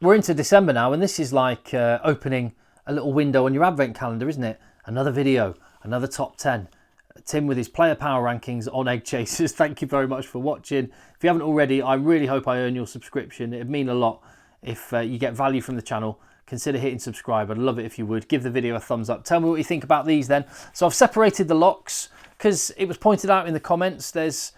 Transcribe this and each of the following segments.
we're into December now, and this is like opening a little window on your advent calendar, isn't it? Another video, another top 10. Tim with his player power rankings on Egg Chasers. Thank you very much for watching. If you haven't already, I really hope I earn your subscription. It'd mean a lot if you get value from the channel. Consider hitting subscribe. I'd love it if you would. Give the video a thumbs up. Tell me what you think about these then. So I've separated the locks because it was pointed out in the comments. There's,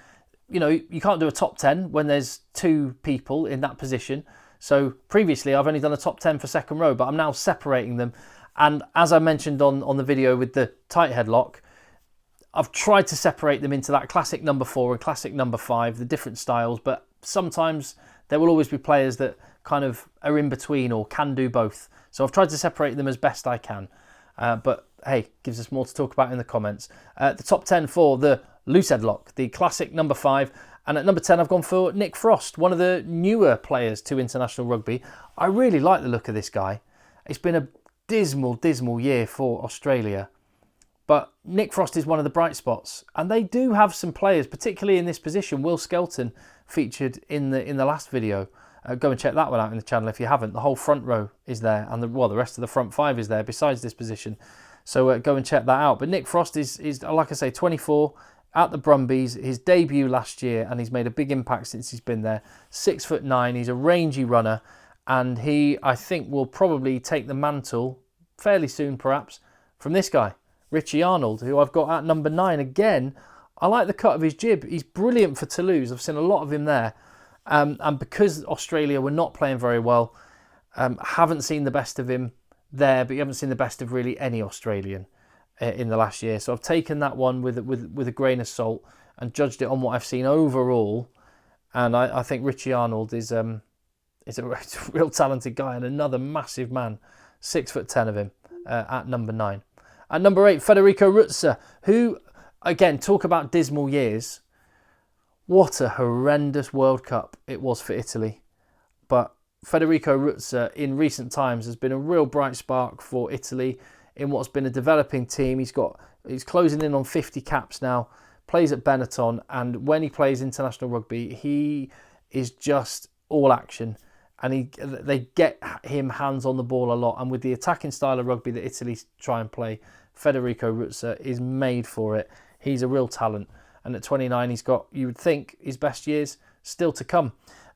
you know, you can't do a top 10 when there's 2 people in that position. So previously I've only done a top 10 for second row, but I'm now separating them. And as I mentioned on the video with the tight head lock, I've tried to separate them into that classic number 4 and classic number 5, the different styles, but sometimes there will always be players that kind of are in between or can do both. So I've tried to separate them as best I can. But hey, gives us more to talk about in the comments. The top 10 for the loose head lock, the classic number 5. And at number 10, I've gone for Nick Frost, one of the newer players to international rugby. I really like the look of this guy. It's been a dismal, dismal year for Australia. But Nick Frost is one of the bright spots, and they do have some players, particularly in this position. Will Skelton featured in the last video. Go and check that one out in the channel if you haven't. The whole front row is there, and the rest of the front 5 is there besides this position. So go and check that out. But Nick Frost is like I say, 24 at the Brumbies. His debut last year, and he's made a big impact since he's been there. 6'9". He's a rangy runner, and he, I think, will probably take the mantle fairly soon, perhaps, from this guy, Richie Arnold, who I've got at number 9. Again, I like the cut of his jib. He's brilliant for Toulouse. I've seen a lot of him there. And because Australia were not playing very well, haven't seen the best of him there, but you haven't seen the best of really any Australian in the last year. So I've taken that one with a grain of salt and judged it on what I've seen overall. And I think Richie Arnold is a real talented guy and another massive man. 6'10" of him at number 9. At number 8, Federico Ruzza, who, again, talk about dismal years. What a horrendous World Cup it was for Italy. But Federico Ruzza, in recent times, has been a real bright spark for Italy in what's been a developing team. He's closing in on 50 caps now, plays at Benetton, and when he plays international rugby, he is just all action. And they get him hands on the ball a lot. And with the attacking style of rugby that Italy try and play, Federico Ruzza is made for it. He's a real talent. And at 29, he's got, you would think, his best years still to come.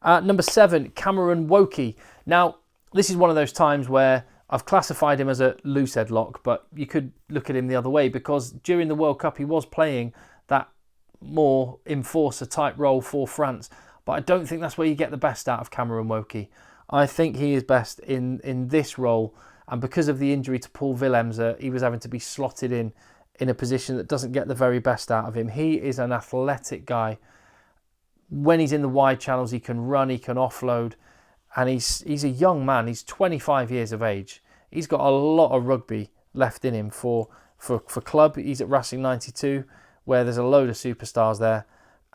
Number 7, Cameron Woki. Now, this is one of those times where I've classified him as a loose head lock, but you could look at him the other way because during the World Cup, he was playing that more enforcer type role for France. But I don't think that's where you get the best out of Cameron Woki. I think he is best in this role. And because of the injury to Paul Willems, he was having to be slotted in a position that doesn't get the very best out of him. He is an athletic guy. When he's in the wide channels, he can run, he can offload. And he's a young man. He's 25 years of age. He's got a lot of rugby left in him for club. He's at Racing 92, where there's a load of superstars there.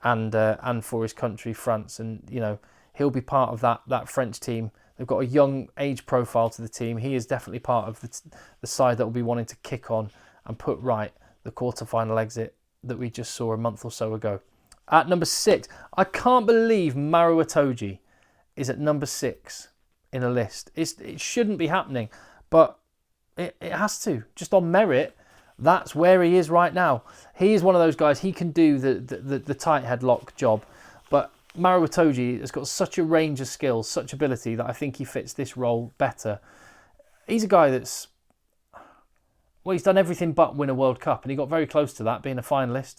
And for his country, France, and you know he'll be part of that French team. They've got a young age profile to the team. He is definitely part of the side that will be wanting to kick on and put right the quarter-final exit that we just saw a month or so ago. At number 6, I can't believe Maro Itoje is at number 6 in a list. It shouldn't be happening, but it has to, just on merit. That's where he is right now. He is one of those guys, he can do the tight headlock job. But Maro Itoje has got such a range of skills, such ability, that I think he fits this role better. He's a guy that's, well, he's done everything but win a World Cup. And he got very close to that, being a finalist.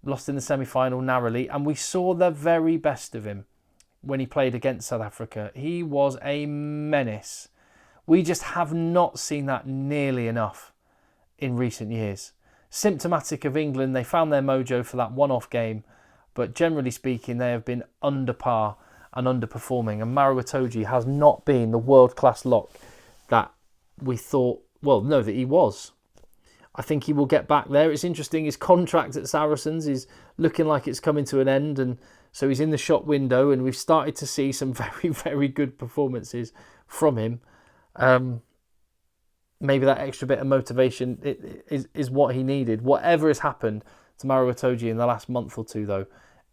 Lost in the semi-final narrowly. And we saw the very best of him when he played against South Africa. He was a menace. We just have not seen that nearly enough in recent years. Symptomatic of England, they found their mojo for that one-off game, but generally speaking, they have been under par and underperforming. And Maro Itoje has not been the world-class lock that we thought, well, no, that he was. I think he will get back there. It's interesting, his contract at Saracens is looking like it's coming to an end, and so he's in the shop window, and we've started to see some very, very good performances from him. Maybe that extra bit of motivation is what he needed. Whatever has happened to Maro Itoje in the last month or two, though,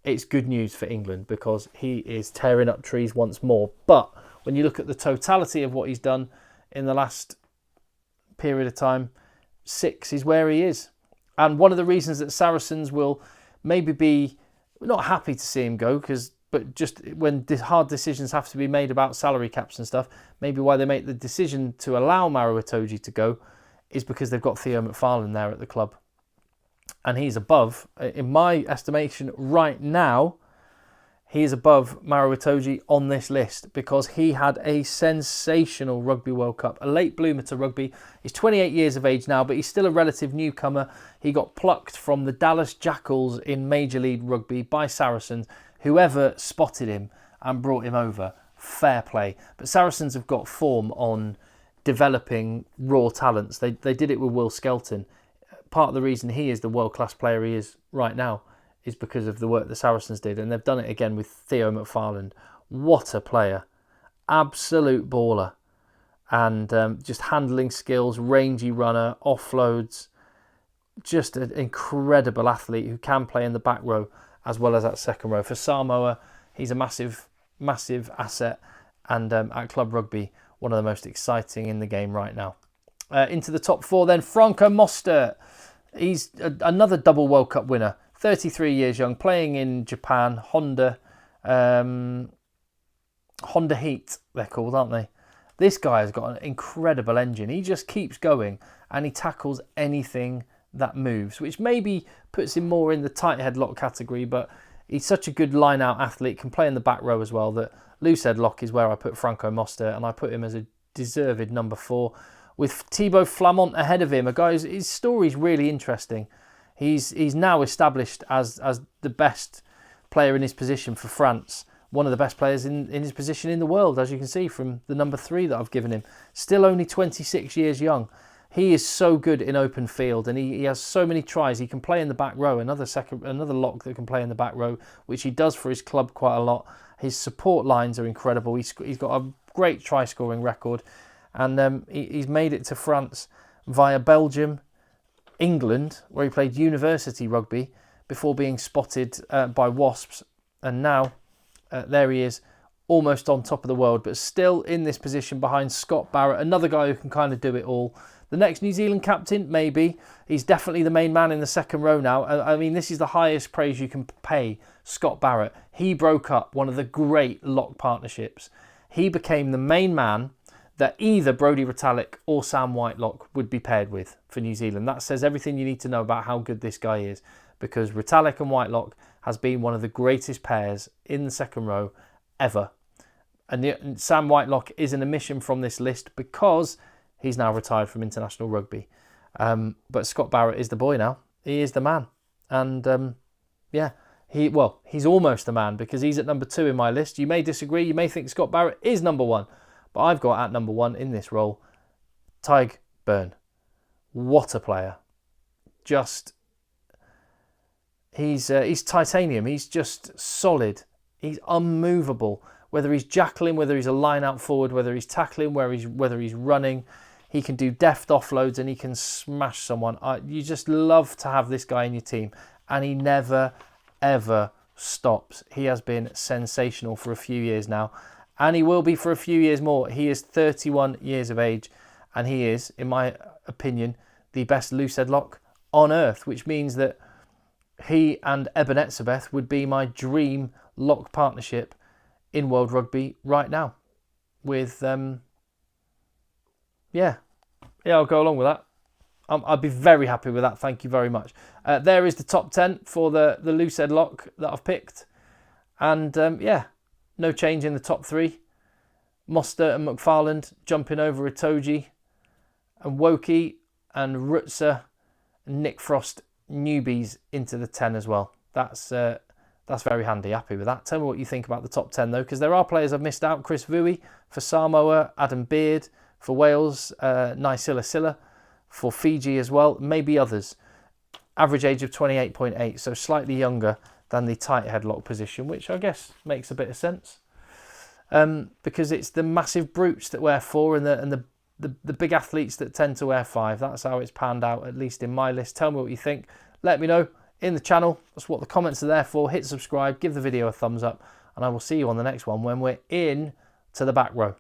it's good news for England because he is tearing up trees once more. But when you look at the totality of what he's done in the last period of time, 6 is where he is. And one of the reasons that Saracens will maybe be not happy to see him go, but just when hard decisions have to be made about salary caps and stuff, maybe why they make the decision to allow Maro Itoje to go is because they've got Theo McFarland there at the club. And he's above, in my estimation right now, he is above Maro Itoje on this list because he had a sensational Rugby World Cup, a late bloomer to rugby. He's 28 years of age now, but he's still a relative newcomer. He got plucked from the Dallas Jackals in Major League Rugby by Saracens. Whoever spotted him and brought him over, fair play. But Saracens have got form on developing raw talents. They did it with Will Skelton. Part of the reason he is the world-class player he is right now is because of the work the Saracens did. And they've done it again with Theo McFarland. What a player. Absolute baller. And just handling skills, rangy runner, offloads. Just an incredible athlete who can play in the back row as well as that second row. For Samoa, he's a massive, massive asset. And at Club Rugby, one of the most exciting in the game right now. Into the top 4 then, Franco Moer. He's another double World Cup winner. 33 years young, playing in Japan, Honda Heat, they're called, aren't they? This guy has got an incredible engine. He just keeps going and he tackles anything that moves, which maybe puts him more in the tight headlock category, but he's such a good line-out athlete, can play in the back row as well, that loose headlock is where I put Franco Moer, and I put him as a deserved number 4, with TIMO FALMONT ahead of him. A guy his story's really interesting. He's now established as the best player in his position for France. One of the best players in his position in the world, as you can see from the number 3 that I've given him. Still only 26 years young. He is so good in open field, and he has so many tries. He can play in the back row, another lock that can play in the back row, which he does for his club quite a lot. His support lines are incredible. He's got a great try-scoring record, and he's made it to France via Belgium, England, where he played university rugby before being spotted by Wasps, and now there he is, almost on top of the world, but still in this position behind Scott Barrett, another guy who can kind of do it all. The next New Zealand captain, maybe. He's definitely the main man in the second row now. I mean, this is the highest praise you can pay Scott Barrett. He broke up one of the great lock partnerships. He became the main man that either Brodie Retallick or Sam Whitelock would be paired with for New Zealand. That says everything you need to know about how good this guy is, because Retallick and Whitelock has been one of the greatest pairs in the second row ever. And Sam Whitelock is an omission from this list because he's now retired from international rugby. But Scott Barrett is the boy now. He is the man. And yeah, he's almost the man because he's at number 2 in my list. You may disagree. You may think Scott Barrett is number 1. But I've got at number 1 in this role, Tadhg Beirne. What a player. Just, he's titanium. He's just solid. He's unmovable. Whether he's jackling, whether he's a line-out forward, whether he's tackling, whether he's running, he can do deft offloads and he can smash someone. You just love to have this guy in your team. And he never, ever stops. He has been sensational for a few years now. And he will be for a few years more. He is 31 years of age. And he is, in my opinion, the best loose headlock on earth. Which means that he and Eben Etzebeth would be my dream lock partnership in World Rugby right now. With, yeah, I'll go along with that. I'd be very happy with that. Thank you very much. There is the top 10 for the loose headlock that I've picked. And, yeah. No change in the top 3. Moer and McFarland jumping over Itoje, and Woki and Ruzza and Nick Frost newbies into the 10 as well. That's very handy. Happy with that. Tell me what you think about the top 10 though, because there are players I've missed out. Chris Vui for Samoa, Adam Beard for Wales, Naisila Silla for Fiji as well. Maybe others. Average age of 28.8, so slightly younger than the tight headlock position, which I guess makes a bit of sense. Because it's the massive brutes that wear 4 and the big athletes that tend to wear 5. That's how it's panned out, at least in my list. Tell me what you think. Let me know in the channel. That's what the comments are there for. Hit subscribe, give the video a thumbs up, and I will see you on the next one when we're in to the back row.